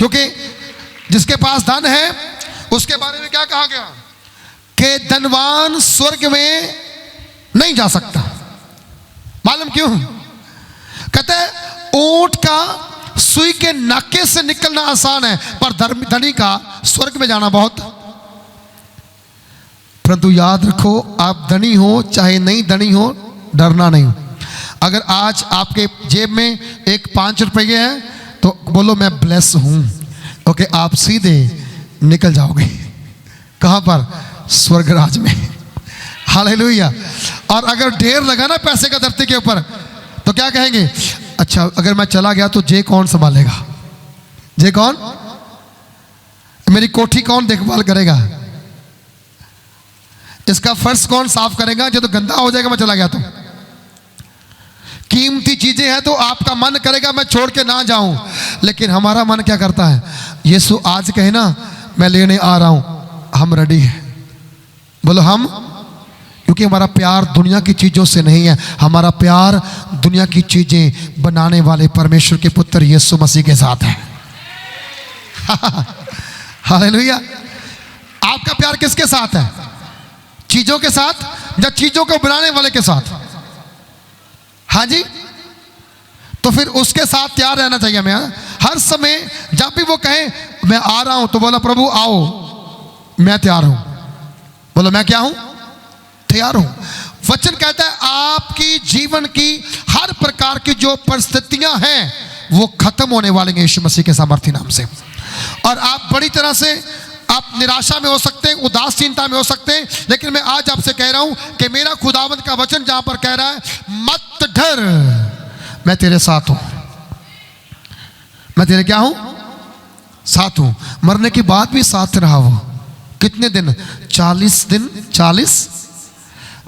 क्योंकि जिसके पास धन है उसके बारे में क्या कहा गया कि धनवान स्वर्ग में नहीं जा सकता। मालूम क्यों? कहते हैं ऊंट का सुई के नाके से निकलना आसान है, पर धनी का स्वर्ग में जाना बहुत। परंतु याद रखो, आप धनी हो चाहे नहीं धनी हो, डरना नहीं। अगर आज आपके जेब में एक 5 रुपये है तो बोलो मैं ब्लेस हूं, ओके, आप सीधे निकल जाओगे। कहां पर? स्वर्ग राज में। हालेलुया। और अगर ढेर लगा ना पैसे का धरती के ऊपर तो क्या कहेंगे? अच्छा, अगर मैं चला गया तो जे कौन संभालेगा? जे कौन? मेरी कोठी कौन देखभाल करेगा? इसका फर्श कौन साफ करेगा? जो तो गंदा हो जाएगा मैं चला गया तो। कीमती चीजें हैं तो आपका मन करेगा मैं छोड़ के ना जाऊं, लेकिन हमारा मन क्या करता है? यीशु आज कहे ना मैं लेने आ रहा हूं, हम रेडी हैं। बोलो हम, क्योंकि हमारा प्यार दुनिया की चीजों से नहीं है, हमारा प्यार दुनिया की चीजें बनाने वाले परमेश्वर के पुत्र यीशु मसीह के साथ है। हालेलुया। आपका प्यार किसके साथ है? चीजों के साथ या चीजों को बनाने वाले के साथ? हाँ जी, तो फिर उसके साथ तैयार रहना चाहिए हमें। हर समय जब भी वो कहे मैं आ रहा हूं तो बोला प्रभु आओ, मैं तैयार हूं। बोलो मैं क्या हूं? तैयार हूं। वचन कहता है आपकी जीवन की हर प्रकार की जो परिस्थितियां हैं वो खत्म होने वाली हैं यीशु मसीह के सामर्थ्य नाम से। और आप बड़ी तरह से आप निराशा में हो सकते हैं, उदासीनता में हो सकते हैं, लेकिन मैं आज आपसे कह रहा हूं कि मेरा खुदावंद का वचन जहां पर कह रहा है मत डर, मैं तेरे साथ हूं। मैं तेरे क्या हूं? साथ हूं। मरने के बाद भी साथ रहा वो। कितने दिन? 40 दिन 40।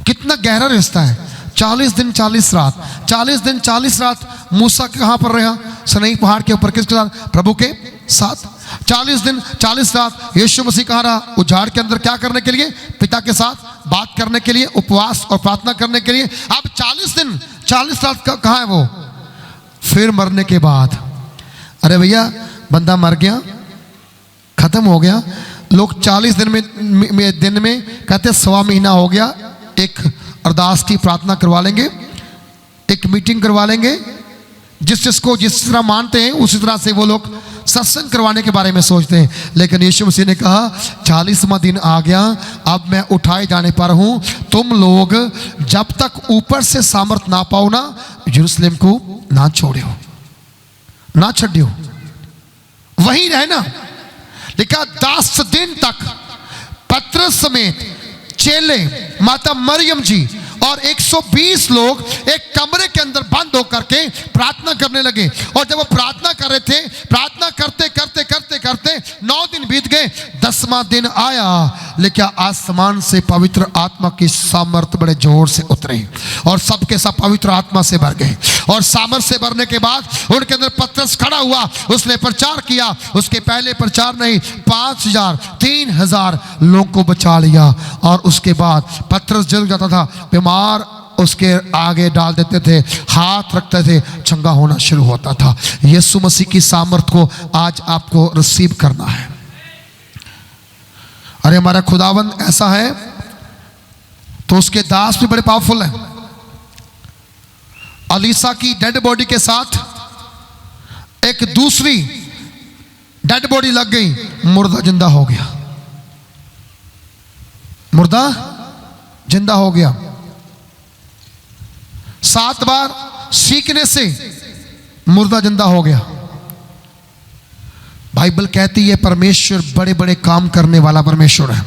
कितना गहरा रिश्ता है। 40 दिन 40 रात। 40 दिन 40 रात मूसा कहां पर रहा? सनई पहाड़ के ऊपर। किसके साथ? प्रभु के साथ। 40 दिन 40 रात यीशु मसीह कहां रहा? उजाड़ के अंदर। क्या करने के लिए? पिता के साथ बात करने के लिए, उपवास और प्रार्थना करने के लिए। अब 40 दिन 40 रात कहां है वो? फिर मरने के बाद, अरे भैया बंदा मर गया, खत्म हो गया। लोग 40 दिन में कहते 1.25 महीना हो गया, एक अरदास की प्रार्थना करवा लेंगे, एक मीटिंग करवा लेंगे, जिसको जिस तरह मानते हैं उसी तरह से वो लोग सत्संग करवाने के बारे में सोचते हैं। लेकिन यीशु मसीह ने कहा 40वां दिन आ गया, अब मैं उठाए जाने पर हूं। तुम लोग जब तक ऊपर से सामर्थ ना पाओ ना, यरूशलेम को ना छोड़ो, ना छड़ियो, वहीं रहना। लिखा 10 दिन तक पतरस समेत चेले, माता मरियम जी और 120 लोग एक कमरे के अंदर बंद होकर के प्रार्थना करने लगे। और जब वो प्रार्थना कर रहे थे, प्रार्थना करते करते करते करते 9 दिन बीत गए, 10वां दिन आया, लेकिन आसमान से पवित्र आत्मा की सामर्थ बड़े जोर से उतरे और सबके सब पवित्र आत्मा से भर गए। और सामर्थ से भरने के बाद उनके अंदर पतरस खड़ा हुआ, उसने प्रचार किया। उसके पहले प्रचार नहीं, 5000 3000 लोगों को बचा लिया। और उसके बाद पतरस जल जाता था, बीमार उसके आगे डाल देते थे, हाथ रखते थे, चंगा होना शुरू होता था। यीशु मसीह की सामर्थ को आज आपको रिसीव करना है। अरे हमारा खुदावंद ऐसा है तो उसके दास भी बड़े पावरफुल हैं। अलीसा की डेड बॉडी के साथ एक दूसरी डेड बॉडी लग गई, मुर्दा जिंदा हो गया। मुर्दा जिंदा हो गया। 7 बार सीखने से मुर्दा जिंदा हो गया। बाइबल कहती है परमेश्वर बड़े बड़े काम करने वाला परमेश्वर है।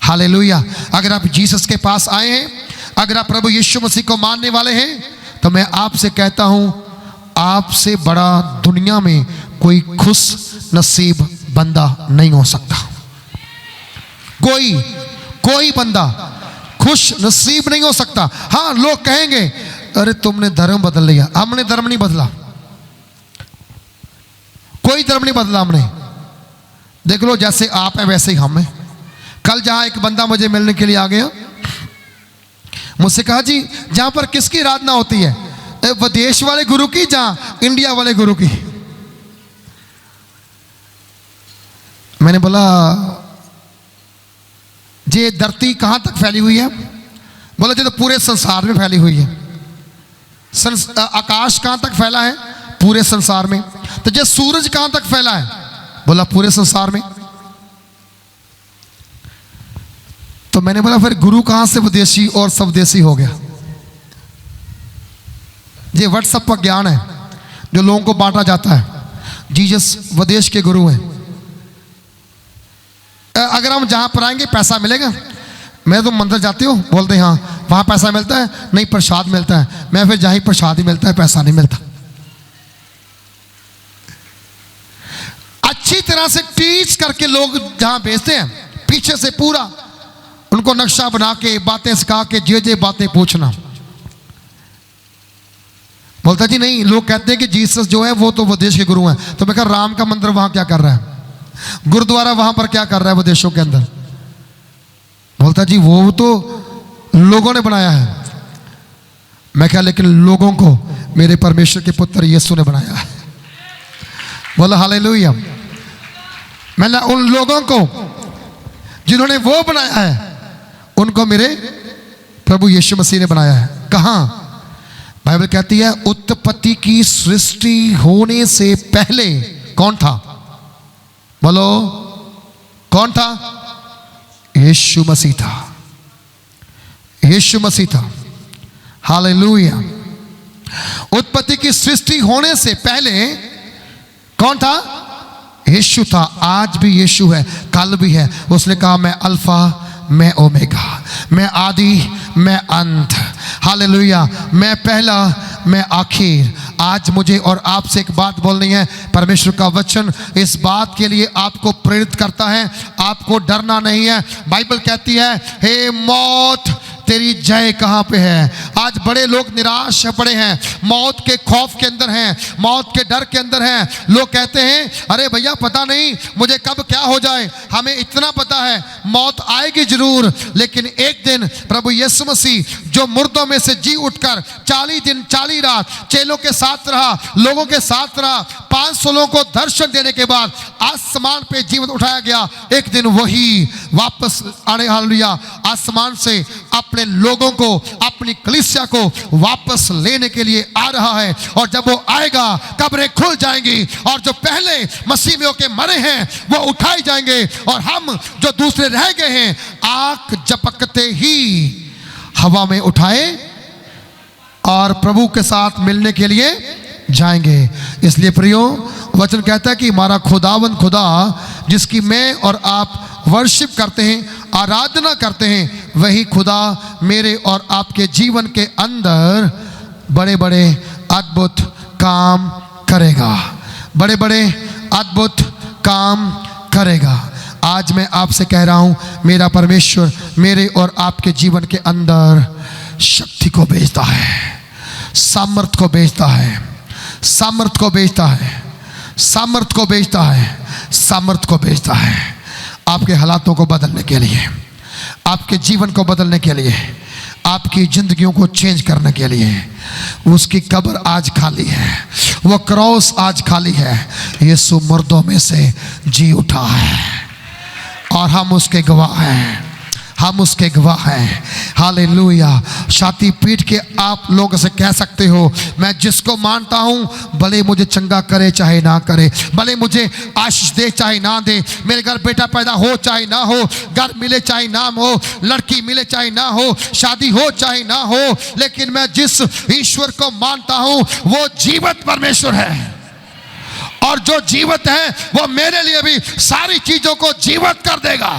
हालेलुया। अगर आप जीसस के पास आए हैं, अगर आप प्रभु यीशु मसीह को मानने वाले हैं, तो मैं आपसे कहता हूं आपसे बड़ा दुनिया में कोई खुश नसीब बंदा नहीं हो सकता। कोई बंदा खुश नसीब नहीं हो सकता। हाँ, लोग कहेंगे अरे तुमने धर्म बदल लिया। हमने धर्म नहीं बदला, कोई धर्म नहीं बदला हमने। देख लो, जैसे आप हैं वैसे ही हम हैं। कल जहां एक बंदा मुझे मिलने के लिए आ गया, मुझसे कहा जी जहां पर किसकी आराधना होती है, विदेश वाले गुरु की, जहां इंडिया वाले गुरु की। मैंने बोला ये धरती कहां तक फैली हुई है? बोला जी तो पूरे संसार में फैली हुई है। आकाश कहां तक फैला है? पूरे संसार में। तो ये सूरज कहां तक फैला है? बोला पूरे संसार में। तो मैंने बोला फिर गुरु कहां से विदेशी और स्वदेशी हो गया? ये व्हाट्सएप पर ज्ञान है जो लोगों को बांटा जाता है। जीसस विदेश के गुरु हैं। अगर हम जहां पर आएंगे पैसा मिलेगा। मैं तो मंदिर जाते हो? बोलते हैं हाँ। वहां पैसा मिलता है? नहीं, प्रसाद मिलता है। मैं फिर जहां ही प्रसाद ही मिलता है, पैसा नहीं मिलता। अच्छी तरह से टीच करके लोग जहां भेजते हैं, पीछे से पूरा उनको नक्शा बना के बातें सिखा के जे बातें पूछना। बोलता जी नहीं, लोग कहते हैं कि जीसस जो है वो तो विदेश के गुरु हैं। तो मैं कहा राम का मंदिर वहां क्या कर रहा है? गुरुद्वारा वहां पर क्या कर रहा है विदेशों के अंदर? बोलता जी वो तो लोगों ने बनाया है। मैं कहा लेकिन लोगों को मेरे परमेश्वर के पुत्र यीशु ने बनाया है। बोला हालेलुया। मैंने उन लोगों को जिन्होंने वो बनाया है, उनको मेरे प्रभु यीशु मसीह ने बनाया है। कहां? बाइबल कहती है उत्पत्ति की सृष्टि होने से पहले कौन था? बोलो कौन था? यीशु मसीह था। यीशु मसीह था। हालेलुया। उत्पत्ति की सृष्टि होने से पहले कौन था? यीशु था। आज भी यीशु है, कल भी है। उसने कहा मैं अल्फा, मैं ओमेगा, मैं आदि, मैं अंत। हालेलुया। मैं पहला, मैं आखिर। आज मुझे और आपसे एक बात बोलनी है। परमेश्वर का वचन इस बात के लिए आपको प्रेरित करता है, आपको डरना नहीं है। बाइबल कहती है हे मौत तेरी जय कहां पे है? आज बड़े लोग निराश पड़े हैं, मौत के खौफ के अंदर हैं, मौत के डर के अंदर हैं। लोग कहते हैं अरे भैया पता नहीं मुझे कब क्या हो जाए। हमें इतना पता है मौत आएगी जरूर, लेकिन एक दिन प्रभु यीशु मसीह जो मुर्दों में से जी उठकर 40 दिन 40 रात चेलों के साथ रहा, लोगों के साथ रहा, 500 लोगों को दर्शन देने के बाद आसमान पे जीवन उठाया गया। एक दिन वही वापस आने, हालेलुया, आसमान से अपने लोगों को, अपनी कलीसिया को वापस लेने के लिए आ रहा है। और जब वो आएगा कब्रें खुल जाएंगी और जो पहले मसीह में होके मरे हैं वो उठाए जाएंगे, और हम जो दूसरे रह गए हैं आंख झपकते ही हवा में उठाए और प्रभु के साथ मिलने के लिए जाएंगे। इसलिए प्रियो वचन कहता है कि हमारा खुदावन खुदा जिसकी मैं और आप वर्शिप करते हैं, आराधना करते हैं, वही खुदा मेरे और आपके जीवन के अंदर बड़े बड़े अद्भुत काम करेगा। बड़े बड़े अद्भुत काम करेगा। आज मैं आपसे कह रहा हूं मेरा परमेश्वर मेरे और आपके जीवन के अंदर शक्ति को भेजता है, सामर्थ्य को भेजता है, सामर्थ्य को भेजता है, सामर्थ्य को भेजता है, सामर्थ्य को भेजता है। आपके हालातों को बदलने के लिए, आपके जीवन को बदलने के लिए, आपकी जिंदगियों को चेंज करने के लिए। उसकी कब्र आज खाली है, वो क्रॉस आज खाली है। यीशु मुर्दों में से जी उठा है और हम उसके गवाह हैं, हम उसके गवाह हैं। हालेलुया। छाती पीट के आप लोगों से कह सकते हो मैं जिसको मानता हूं भले मुझे चंगा करे चाहे ना करे, भले मुझे आशीष दे चाहे ना दे, मेरे घर बेटा पैदा हो चाहे ना हो, घर मिले चाहे ना हो, लड़की मिले चाहे ना हो, शादी हो चाहे ना हो, लेकिन मैं जिस ईश्वर को मानता हूं वो जीवित परमेश्वर है। और जो जीवित है वो मेरे लिए भी सारी चीजों को जीवित कर देगा।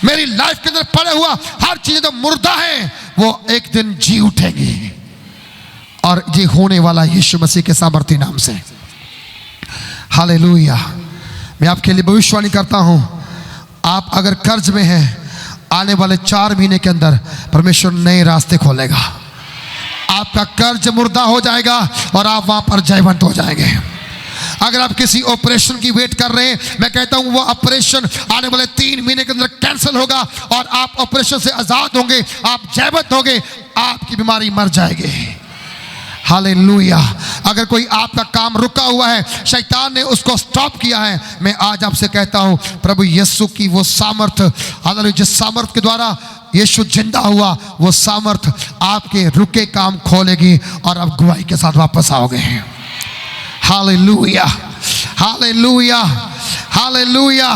मेरी लाइफ के अंदर पड़े हुआ हर चीज जो मुर्दा है वो एक दिन जी उठेगी, और ये होने वाला यीशु मसीह के सामर्थी नाम से। हालेलुया। मैं आपके लिए भविष्यवाणी करता हूं, आप अगर कर्ज में हैं, आने वाले 4 महीने के अंदर परमेश्वर नए रास्ते खोलेगा। आपका कर्ज मुर्दा हो जाएगा और आप वहां पर जयवंत हो जाएंगे। अगर आप किसी ऑपरेशन की वेट कर रहे हैं, मैं कहता हूं वो ऑपरेशन आने वाले 3 महीने के अंदर कैंसिल होगा और आप ऑपरेशन से आजाद होंगे, आप जयवंत होंगे, आपकी बीमारी मर जाएगी। हालेलुया। अगर कोई आपका काम रुका हुआ है, शैतान ने उसको स्टॉप किया है, मैं आज आपसे कहता हूं प्रभु यीशु की वो सामर्थ, हालेलुया, जिस सामर्थ के द्वारा यीशु जिंदा हुआ, वो सामर्थ आपके रुके काम खोलेगी और आप गवाही के साथ वापस आओगे। Hallelujah, hallelujah, hallelujah.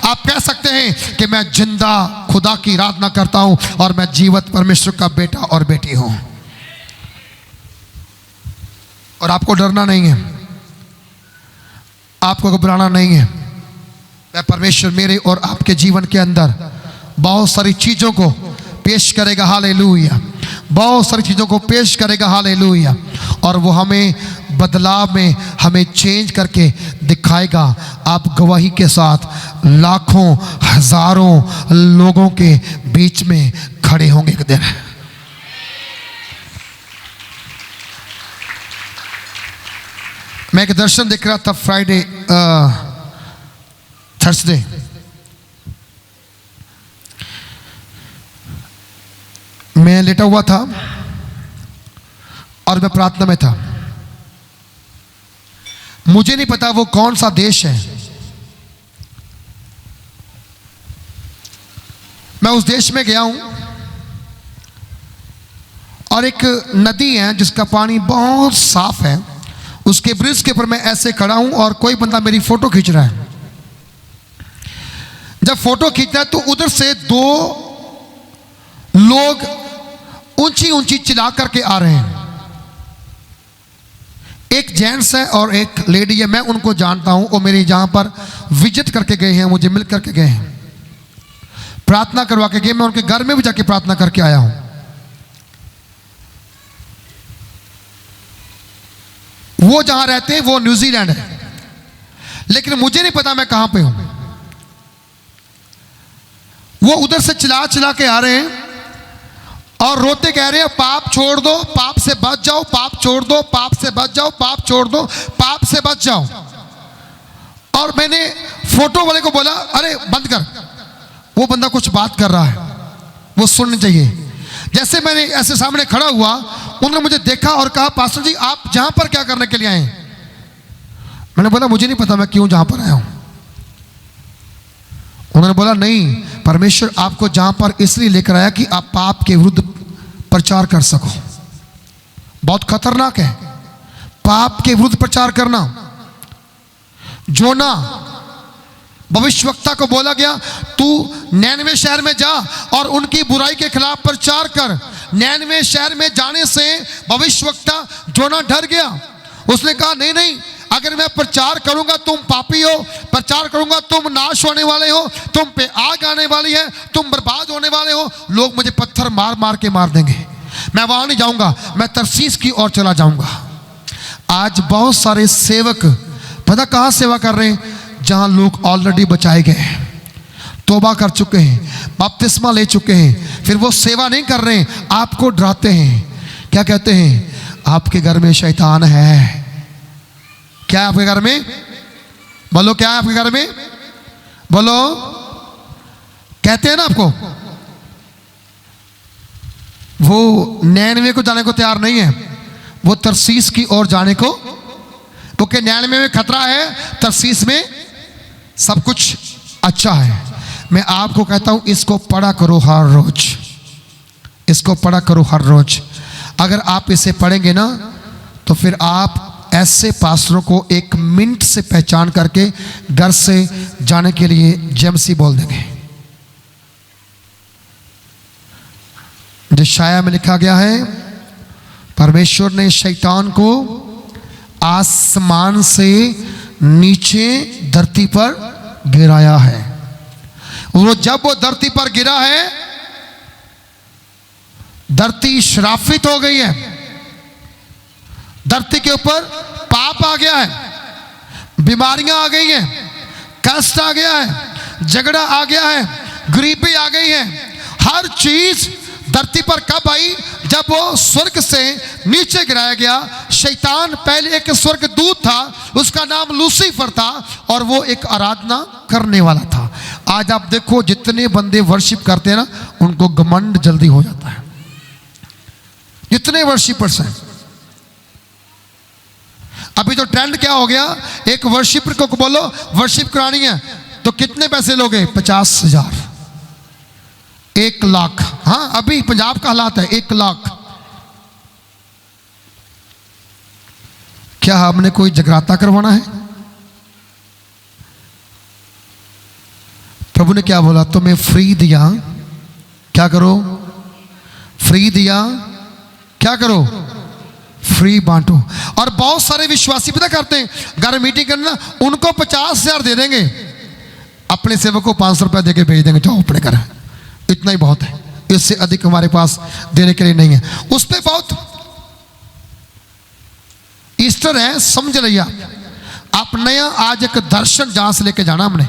आप कह सकते हैं कि मैं जिंदा खुदा की आराधना करता हूं और मैं जीवित परमेश्वर का बेटा और बेटी हूं, और आपको डरना नहीं है, आपको घबराना नहीं है। मैं परमेश्वर मेरे और आपके जीवन के अंदर बहुत सारी चीज़ों को पेश करेगा। हालेलुया, बहुत सारी चीज़ों को पेश करेगा। हालेलुया, और वो हमें बदलाव में हमें चेंज करके दिखाएगा। आप गवाही के साथ लाखों हजारों लोगों के बीच में खड़े होंगे एक दिन। मैं एक दर्शन देख रहा था फ्राइडे थर्सडे, मैं लेटा हुआ था और मैं प्रार्थना में था। मुझे नहीं पता वो कौन सा देश है, मैं उस देश में गया हूं और एक नदी है जिसका पानी बहुत साफ है, उसके ब्रिज के ऊपर मैं ऐसे खड़ा हूं और कोई बंदा मेरी फोटो खींच रहा है। जब फोटो खींचता है तो उधर से दो लोग ऊंची ऊंची चिल्ला करके आ रहे हैं, एक जेंट्स है और एक लेडी है। मैं उनको जानता हूं, वो मेरे जहां पर विजिट करके गए हैं, मुझे मिल करके गए हैं, प्रार्थना करवा के गए। मैं उनके घर में भी जाके प्रार्थना करके आया हूं। वो जहां रहते हैं वो न्यूजीलैंड है, लेकिन मुझे नहीं पता मैं कहां पे हूं। वो उधर से चिल्ला चिल्ला के आ रहे हैं और रोते कह रहे हैं पाप छोड़ दो, पाप से बच जाओ, पाप छोड़ दो, पाप से बच जाओ, पाप छोड़ दो, पाप से बच जाओ। और मैंने फोटो वाले को बोला अरे बंद कर, वो बंदा कुछ बात कर रहा है, वो सुननी चाहिए। जैसे मैंने ऐसे सामने खड़ा हुआ, उन्होंने मुझे देखा और कहा पास्टर जी आप जहां पर क्या करने के लिए आए? मैंने बोला मुझे नहीं पता मैं क्यों जहां पर आया हूं। उन्होंने बोला नहीं, परमेश्वर आपको जहां पर इसलिए लेकर आया कि आप पाप के विरुद्ध प्रचार कर सको। बहुत खतरनाक है पाप के विरुद्ध प्रचार करना। जोना भविष्यवक्ता को बोला गया तू नैनवे शहर में जा और उनकी बुराई के खिलाफ प्रचार कर। नैनवे शहर में जाने से भविष्यवक्ता जोना डर गया। उसने कहा नहीं नहीं, अगर मैं प्रचार करूंगा तुम पापी हो, प्रचार करूंगा तुम नाश होने वाले हो, तुम पे आग आने वाली है, तुम बर्बाद होने वाले हो, लोग मुझे पत्थर मार मार के मार देंगे, मैं वहां नहीं जाऊंगा, मैं तरसीस की ओर चला जाऊंगा। आज बहुत सारे सेवक पता कहां सेवा कर रहे हैं? जहां लोग ऑलरेडी बचाए गए हैं, तौबा कर चुके हैं, बपतिस्मा ले चुके हैं, फिर वो सेवा नहीं कर रहे हैं, आपको डराते हैं। क्या कहते हैं? आपके घर में शैतान है। क्या है आपके घर में? बोलो क्या है आपके घर में? बोलो। कहते हैं ना आपको। वो नैनवे को जाने को तैयार नहीं है, वो तरसीस की ओर जाने को, क्योंकि नैनवे में खतरा है, तरसीस में सब कुछ अच्छा है। मैं आपको कहता हूं इसको पढ़ा करो हर रोज, इसको पढ़ा करो हर रोज। अगर आप इसे पढ़ेंगे ना तो फिर आप ऐसे पास्टरों को एक मिनट से पहचान करके घर से जाने के लिए जेमसी बोल देंगे। यशायाह में लिखा गया है परमेश्वर ने शैतान को आसमान से नीचे धरती पर गिराया है। वो जब वो धरती पर गिरा है, धरती श्रापित हो गई है, धरती के ऊपर पाप आ गया है, बीमारियां आ गई हैं, कष्ट आ गया है, झगड़ा आ गया है, गरीबी आ गई है। हर चीज धरती पर कब आई? जब वो स्वर्ग से नीचे गिराया गया। शैतान पहले एक स्वर्ग दूत था, उसका नाम लूसीफर था, और वो एक आराधना करने वाला था। आज आप देखो जितने बंदे वर्शिप करते हैं ना, उनको घमंड जल्दी हो जाता है। जितने वर्शिपर्स हैं अभी तो ट्रेंड क्या हो गया, एक वर्शिपर को बोलो वर्शिप करानी है तो कितने पैसे लोगे? 50,000, 1,00,000। हाँ, अभी पंजाब का हालात है 1,00,000। क्या हमने कोई जगराता करवाना है? प्रभु ने क्या बोला? तुम्हें फ्री दिया, क्या करो? फ्री दिया, क्या करो? फ्री बांटो। और बहुत सारे विश्वासी पता करते हैं, घर मीटिंग करना, उनको 50,000 दे देंगे, अपने सेवक को 500 रुपया देके भेज देंगे, जाओ अपने घर, इतना ही बहुत है, इससे अधिक हमारे पास देने के लिए नहीं है। उस पर बहुत ईस्टर है, समझ लिया आप। नया आज एक दर्शन जहां से लेके जाना, हमने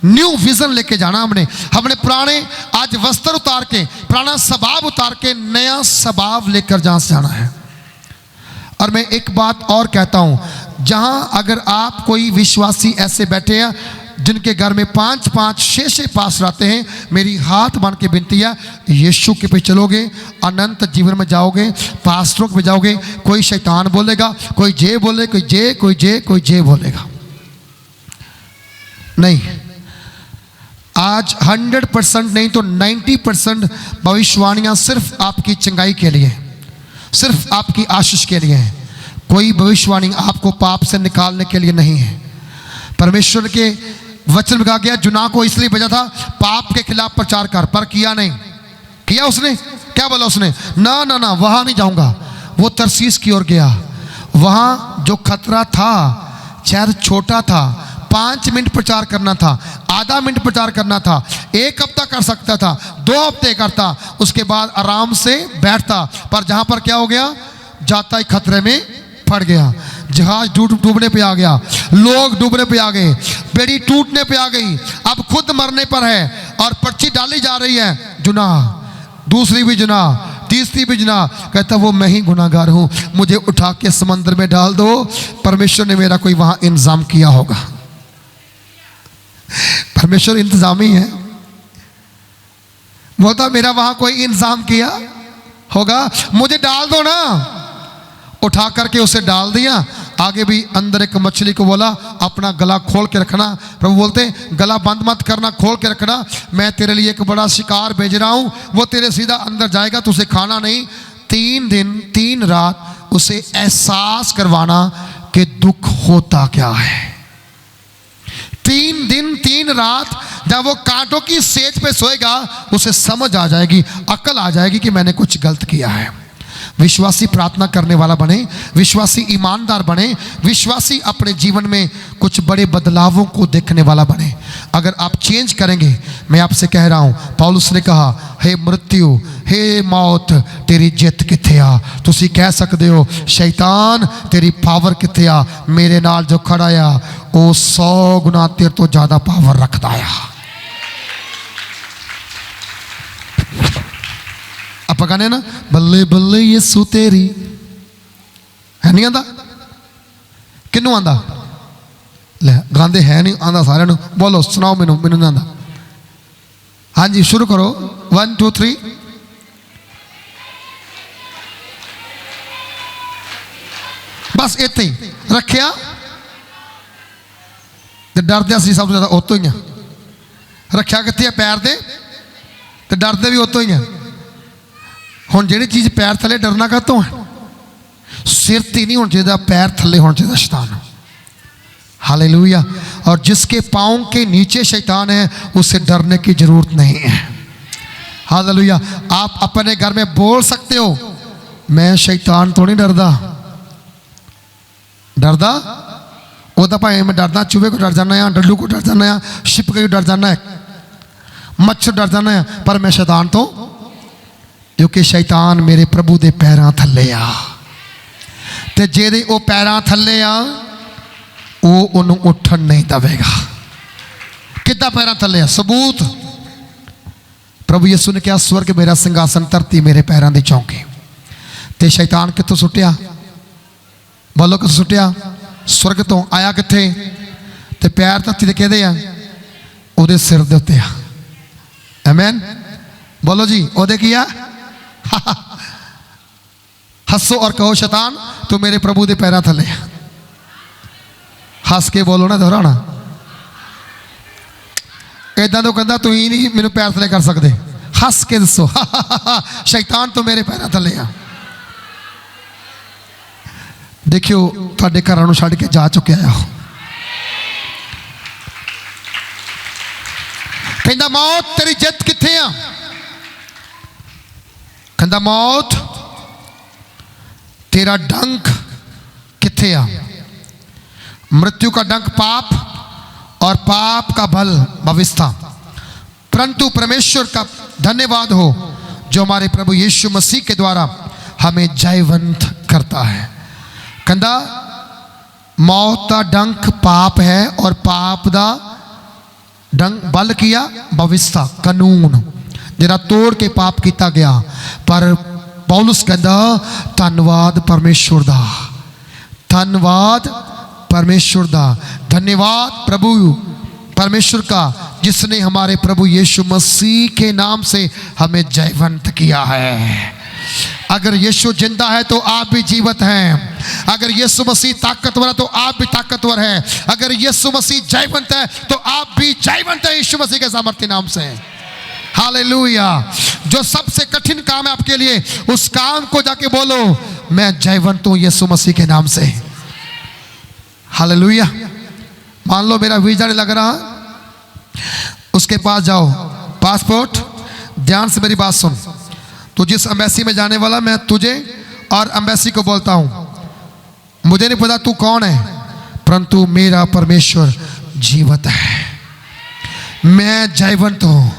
न्यू विजन लेके जाना, हमने पुराने आज वस्त्र उतार के, पुराना स्वभाव उतार के नया स्वभाव लेकर जहां से जाना है। और मैं एक बात और कहता हूं, जहां अगर आप कोई विश्वासी ऐसे बैठे हैं जिनके घर में 5-5, 6-6 पास रहते हैं, मेरी हाथ बांध के विनती है, यीशु के पे चलोगे, अनंत जीवन में जाओगे, पास्टरों पे जाओगे। कोई शैतान बोलेगा, कोई जे बोले, कोई जे, कोई जे, कोई जे बोलेगा नहीं। आज 100% नहीं तो 90% भविष्यवाणियां सिर्फ आपकी चंगाई के लिए, सिर्फ आपकी आशीष के लिए है। कोई भविष्यवाणी आपको पाप से निकालने के लिए नहीं है। परमेश्वर के वचन में कहा गया, जुना को इसलिए भेजा था पाप के खिलाफ प्रचार कर, पर किया नहीं। किया उसने? क्या बोला उसने? ना ना ना, वहां नहीं जाऊंगा। वो तरसीस की ओर गया। वहां जो खतरा था, शहर छोटा था, 5 मिनट प्रचार करना था, आधा मिनट प्रचार करना था, 1 हफ्ता कर सकता था, 2 हफ्ते करता, उसके बाद आराम से बैठता। पर जहां पर क्या हो गया, जाता ही खतरे में पड़ गया। जहाज डूबने पे आ गया, लोग डूबने पे आ गए, बेड़ी टूटने पे आ गई, अब खुद मरने पर है और पर्ची डाली जा रही है, जुना, दूसरी भी जुना, तीसरी भी जुना। कहता वो मैं ही गुनाहगार हूं, मुझे उठा के समंदर में डाल दो। परमेश्वर ने मेरा कोई वहां इंतजाम किया होगा। परमेश्वर इंतजामी है, बोलता मेरा वहां कोई इंतजाम किया होगा, मुझे डाल दो ना। उठा करके उसे डाल दिया। आगे भी अंदर एक मछली को बोला अपना गला खोल के रखना। प्रभु बोलते गला बंद मत करना, खोल के रखना, मैं तेरे लिए एक बड़ा शिकार भेज रहा हूं, वो तेरे सीधा अंदर जाएगा, तो उसे खाना नहीं। 3 दिन 3 रात उसे एहसास करवाना कि दुख होता क्या है। 3 दिन 3 रात जब वो कांटों की सेज पे सोएगा, उसे समझ आ जाएगी, अकल आ जाएगी कि मैंने कुछ गलत किया है। विश्वासी प्रार्थना करने वाला बने, विश्वासी ईमानदार बने, विश्वासी अपने जीवन में कुछ बड़े बदलावों को देखने वाला बने। अगर आप चेंज करेंगे, मैं आपसे कह रहा हूं, पौलुस ने कहा, हे मृत्यु, हे मौत, तेरी जित किथे आ। तुसी कह सकते हो शैतान तेरी पावर किथे आ, मेरे नाल जो खड़ा आ वो 100 गुना तेरे तो ज्यादा पावर रखता आ। आप कहने ना बल्ले बल्ले यीशु तेरी, है नहीं आंदा? किन्नू आंदा? ले गांदे है नहीं आंदा सारे नू। बोलो सुनाओ, मैनू मैनू नहीं आंदा। हाँ जी शुरू करो, 1 2 3। बस इतने ही रखिया। डरदे असं सब तो ज्यादा उतो ही रखिया कितने पैर दे, तो डरते भी उतो ही है। हुण जिहड़ी चीज़ पैर थले डरना कातों है, सिर ते नहीं होना चाहिए, पैर थले होना चाहिए शैतान। हालेलुया। और जिसके पाँव के नीचे शैतान है उसे डरने की जरूरत नहीं है। हालेलुया। आप अपने घर में बोल सकते हो, मैं शैतान तो नहीं डरदा, डरदा वो तो भाई मैं डरदा, चूहे को डर जाना है, डल्लू को डर जाना है, छिपके को डर जाना है, मच्छर डर जाना है, पर मैं शैतान तो, क्योंकि शैतान मेरे प्रभु दे पैरां थल्ले आ, ते जेदे ओ पैरां थल्ले आ वो उन्होंने उठन नहीं दवेगा। कितना पैरां थल्ले आ? सबूत। प्रभु यीशु ने कहा स्वर्ग मेरा सिंहासन, धरती मेरे पैरां दी चौकी। ते शैतान कितों सुटिया? बोलो कितों सुटिया? स्वर्ग तो आया किथे? ते पैर धरती दे कहदे आ, ओदे सिर दे उत्ते आ। आमीन। बोलो जी, ओदे की आ? हंसो और कहो शैतान तू मेरे प्रभु दे पैरां थले। हस के बोलो ना दोहराना। इदा तो कहता तू ही नहीं मैनू पैर थले कर सकते, हस के दसो शैतान तो मेरे पैरों थले आ। देखियो तुहाडे घरां नूं छड्ड के जा चुके आ। कहंदा मौत तेरी जित कित्थे आ? कहंदा मौत तेरा डंक कित्थे आ? मृत्यु का डंक पाप और पाप का बल भविष्यता, परंतु परमेश्वर का धन्यवाद हो जो हमारे प्रभु यीशु मसीह के द्वारा हमें जयवंत करता है। कहंदा मौत का डंक पाप है और पाप का डंक बल किया भविष्यता कानून जिहड़ा तोड़ के पाप किया गया। पर पौलुस कहंदा धन्यवाद परमेश्वर दा, धन्यवाद परमेश्वर दा, धन्यवाद प्रभु परमेश्वर का जिसने हमारे प्रभु यीशु मसीह के नाम से हमें जयवंत किया है। अगर यीशु जिंदा है तो आप भी जीवित हैं। अगर यीशु मसीह ताकतवर है तो आप भी ताकतवर हैं। अगर यीशु मसीह जयवंत है तो आप भी जयवंत है यीशु मसीह के सामर्थ्य नाम से। हालेलुया। जो सबसे कठिन काम है आपके लिए, उस काम को जाके बोलो मैं जयवंत हूं यीशु मसीह के नाम से। हालेलुया। मान लो मेरा वीजा नहीं लग रहा, उसके पास जाओ, पासपोर्ट, ध्यान से मेरी बात सुन। तू जिस एम्बेसी में जाने वाला, मैं तुझे और एम्बेसी को बोलता हूं मुझे नहीं पता तू कौन है, परंतु मेरा परमेश्वर जीवित है, मैं जयवंत हूं।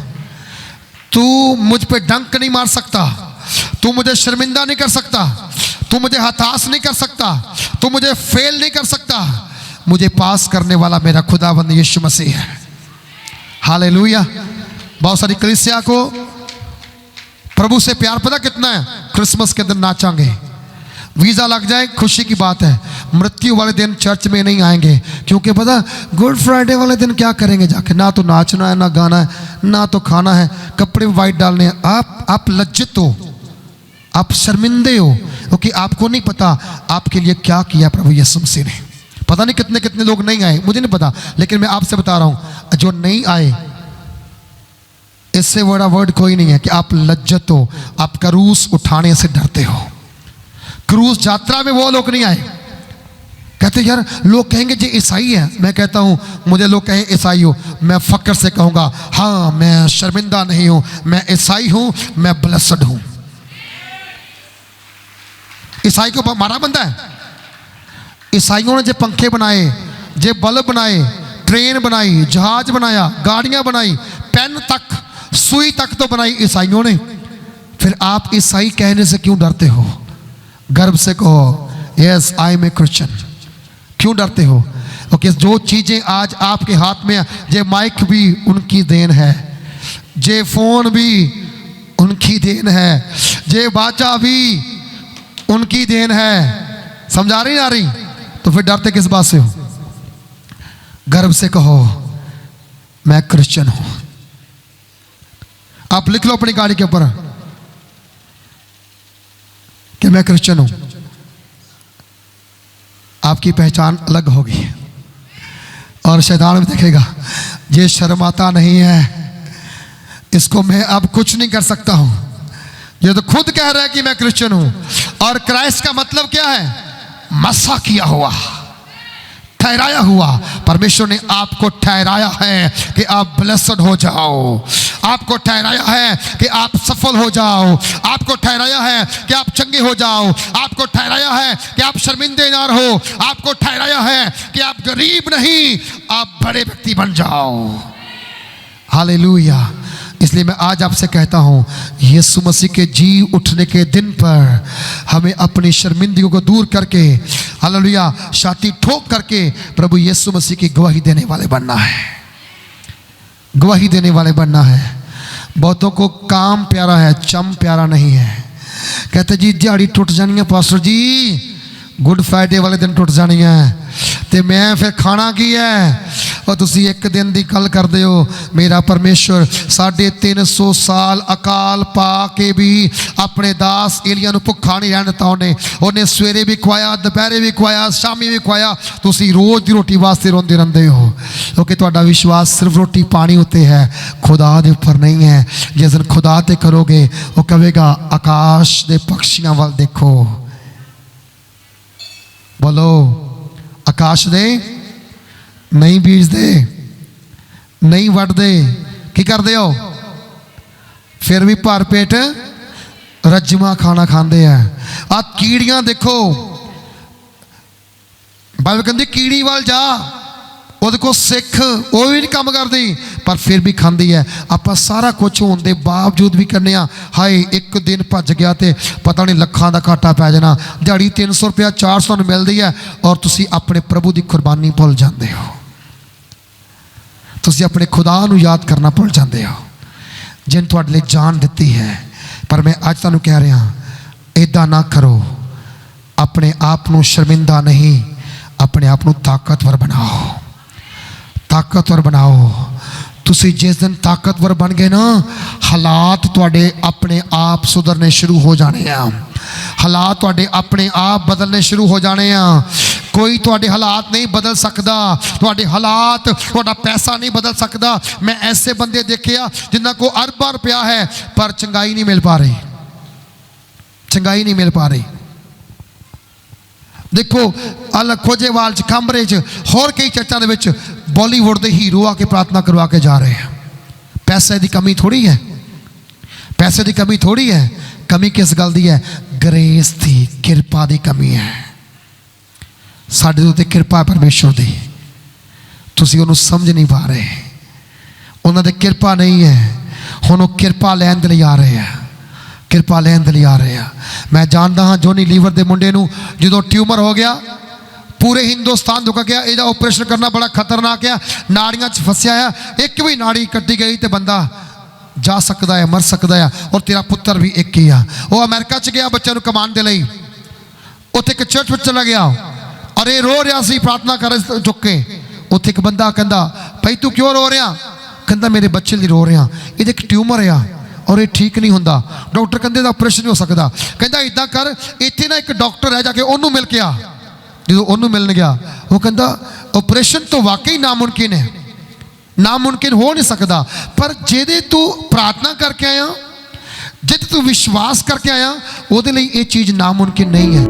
तू मुझ पे डंक नहीं मार सकता, तू मुझे शर्मिंदा नहीं कर सकता, तू मुझे हताश नहीं कर सकता, तू मुझे फेल नहीं कर सकता। मुझे पास करने वाला मेरा खुदावंद यीशु मसीह है। हालेलुया। बहुत सारी कलीसिया को प्रभु से प्यार पता कितना है? क्रिसमस के दिन नाचांगे, वीजा लग जाए खुशी की बात है, मृत्यु वाले दिन चर्च में नहीं आएंगे क्योंकि पता गुड फ्राइडे वाले दिन क्या करेंगे जाके, ना तो नाचना है, ना गाना है, ना तो खाना है, कपड़े वाइट डालने हैं। आप लज्जित हो, आप शर्मिंदे हो क्योंकि आपको नहीं पता आपके लिए क्या किया प्रभु यीशु मसीह ने। पता नहीं कितने कितने लोग नहीं आए, मुझे नहीं पता, लेकिन मैं आपसे बता रहा हूं जो नहीं आए, इससे बड़ा वर्ड कोई नहीं है कि आप लज्जत हो, आप क्रूस उठाने से डरते हो। क्रूस यात्रा में वो लोग नहीं आए। कहते यार लोग कहेंगे जी ईसाई है, मैं कहता हूं मुझे लोग कहें ईसाई हो, मैं फक्र से कहूंगा हाँ मैं शर्मिंदा नहीं हूं, मैं ईसाई हूं, मैं ब्लेस्ड हूं। ईसाई को मारा बंदा है। ईसाइयों ने जो पंखे बनाए, जो बल्ब बनाए, ट्रेन बनाई, जहाज बनाया, गाड़ियां बनाई, पेन तक, सुई तक तो बनाई ईसाइयों ने। फिर आप ईसाई कहने से क्यों डरते हो? गर्व से कहो yes I am a Christian. क्यों डरते हो? क्योंकि जो चीजें आज आपके हाथ में, ये माइक भी उनकी देन है, ये फोन भी उनकी देन है, ये बाजा भी उनकी देन है। समझा रही ना रही? तो फिर डरते किस बात से हो? गर्व से कहो मैं क्रिश्चियन हूं। आप लिख लो अपनी गाड़ी के ऊपर कि मैं क्रिश्चियन हूं, आपकी पहचान अलग होगी और शैतान भी देखेगा ये शर्माता नहीं है, इसको मैं अब कुछ नहीं कर सकता हूं, ये तो खुद कह रहा है कि मैं क्रिश्चियन हूं। और क्राइस्ट का मतलब क्या है? मसा किया हुआ, ठहराया हुआ। परमेश्वर ने आपको ठहराया है कि आप ब्लेस्ड हो जाओ, आपको ठहराया है कि आप सफल हो जाओ, आपको ठहराया है कि आप चंगे हो जाओ, आपको ठहराया है कि आप शर्मिंदे ना रहो, आपको ठहराया है कि आप गरीब नहीं, आप बड़े व्यक्ति बन जाओ। हालेलुया। इसलिए मैं आज आपसे कहता हूं यीशु मसीह के जी उठने के दिन पर हमें अपनी शर्मिंदगियों को दूर करके, हालेलुया, छाती ठोक करके प्रभु यीशु मसीह की गवाही देने वाले बनना है, गवाही देने वाले बनना है। बहुतों को काम प्यारा है, चम प्यारा नहीं है। कहते जी दिहाड़ी टुट जानी है पास्टर जी, गुड फ्राइडे वाले दिन टुट जानी है, तो मैं फिर खाना की है, और तुसी एक दिन की गल करते हो। मेरा परमेश्वर 350 साल अकाल पा के भी अपने दास एलिया नूं भुखा नहीं रहन दिता। उन्हें सवेरे भी खुआया, दोपहरे भी खुआया, शामी भी खुआया। तुसी रोज़ की रोटी वास्ते रोंदे रहंदे हो, क्योंकि तुहाडा विश्वास सिर्फ रोटी पानी उत्ते है, खुदा दे उपर नहीं है। जिस दिन खुदा ते करोगे वो कहेगा आकाश दे पक्षियों वाल देखो। बोलो, आकाश दे नहीं बीजते, नहीं वढ़ते, की करते हो, फिर भी भर पेट रजमा खाना खाते हैं। आ कीड़ियां देखो, बाइबल कहती कीड़ी वाल जा, ਉਹਦੇ को सिख, वो भी नहीं काम करती पर फिर भी खाती है। आप सारा कुछ होने के बावजूद भी करने, हाय एक दिन भज गया तो पता नहीं लखां का घाटा पै जाना, दिहाड़ी 300 रुपया 400 मिलती है और तुसी अपने प्रभु की कुर्बानी भुल जाते हो, तुसी अपने खुदा नूं याद करना भुल जाते हो जिन तुहाडे लई जान दी है। पर मैं अज तुहानूं कह रहा, इदां ना करो। अपने आप नूं शर्मिंदा नहीं, अपने आप नूं ताकतवर बनाओ, ताकतवर बनाओ। तुसी जिस दिन ताकतवर बन गए ना, हालात तुहाडे अपने आप सुधरने शुरू हो जाने हैं, हालात तुहाडे अपने आप बदलने शुरू हो जाने हैं। कोई तुहाडे हालात नहीं बदल सकता, तुहाडे हालात, तुहाडा पैसा नहीं बदल सकता। मैं ऐसे बंदे देखे जिन्हां को अरबां रुपया है पर चंगाई नहीं मिल पा रही, चंगाई नहीं मिल पा रही। देखो अल खोजेवाल च, कामरे च, होर कई चर्चा दे विच बॉलीवुड के हीरो आके प्रार्थना करवा के जा रहे हैं। पैसे की कमी थोड़ी है, पैसे की कमी थोड़ी है, कमी किस गल दी है, ग्रेस की, किरपा की कमी है। साडे उत्ते किरपा परमेश्वर दी, तुसीं उहनूं समझ नहीं पा रहे, उन्हां दे किरपा नहीं है। हुण वो किरपा लैण दे लई आ रहे हैं, किरपा लैण दे लई आ रहे हैं। मैं जानता हाँ जोनी लीवर के मुंडे नूं जो ट्यूमर हो गया, पूरे हिंदुस्तान दुख गया, यदा ऑपरेशन करना बड़ा खतरनाक है, नाड़ियां च फसिया है, एक भी नाड़ी कट्टी गई तो बंदा जा सकता है, मर सकता है। और तेरा पुत्र भी एक ही आ, वो अमेरिका च गया बच्चों को कमान दे लई, उत्थे एक चर्च में चला गया, अरे रो रहा सी प्रार्थना कर चुक के। उत्थे एक बंदा कहता भाई तू क्यों रो रहा, कहता मेरे बच्चे लिए रो रहा, ये एक ट्यूमर आ और ये ठीक नहीं होंदा, डॉक्टर कहते ऑपरेशन नहीं हो सकता। कहता इदा कर, इतने ना एक डॉक्टर है जाके उन्होंने मिल के आ। जो उन्होंने मिलने गया वो कहता ऑपरेशन तो वाकई नामुमकिन है, नामुमकिन हो नहीं सकता, पर जे तू प्रार्थना करके आया, जे तू विश्वास करके आया, वो ये चीज़ नामुमकिन नहीं है।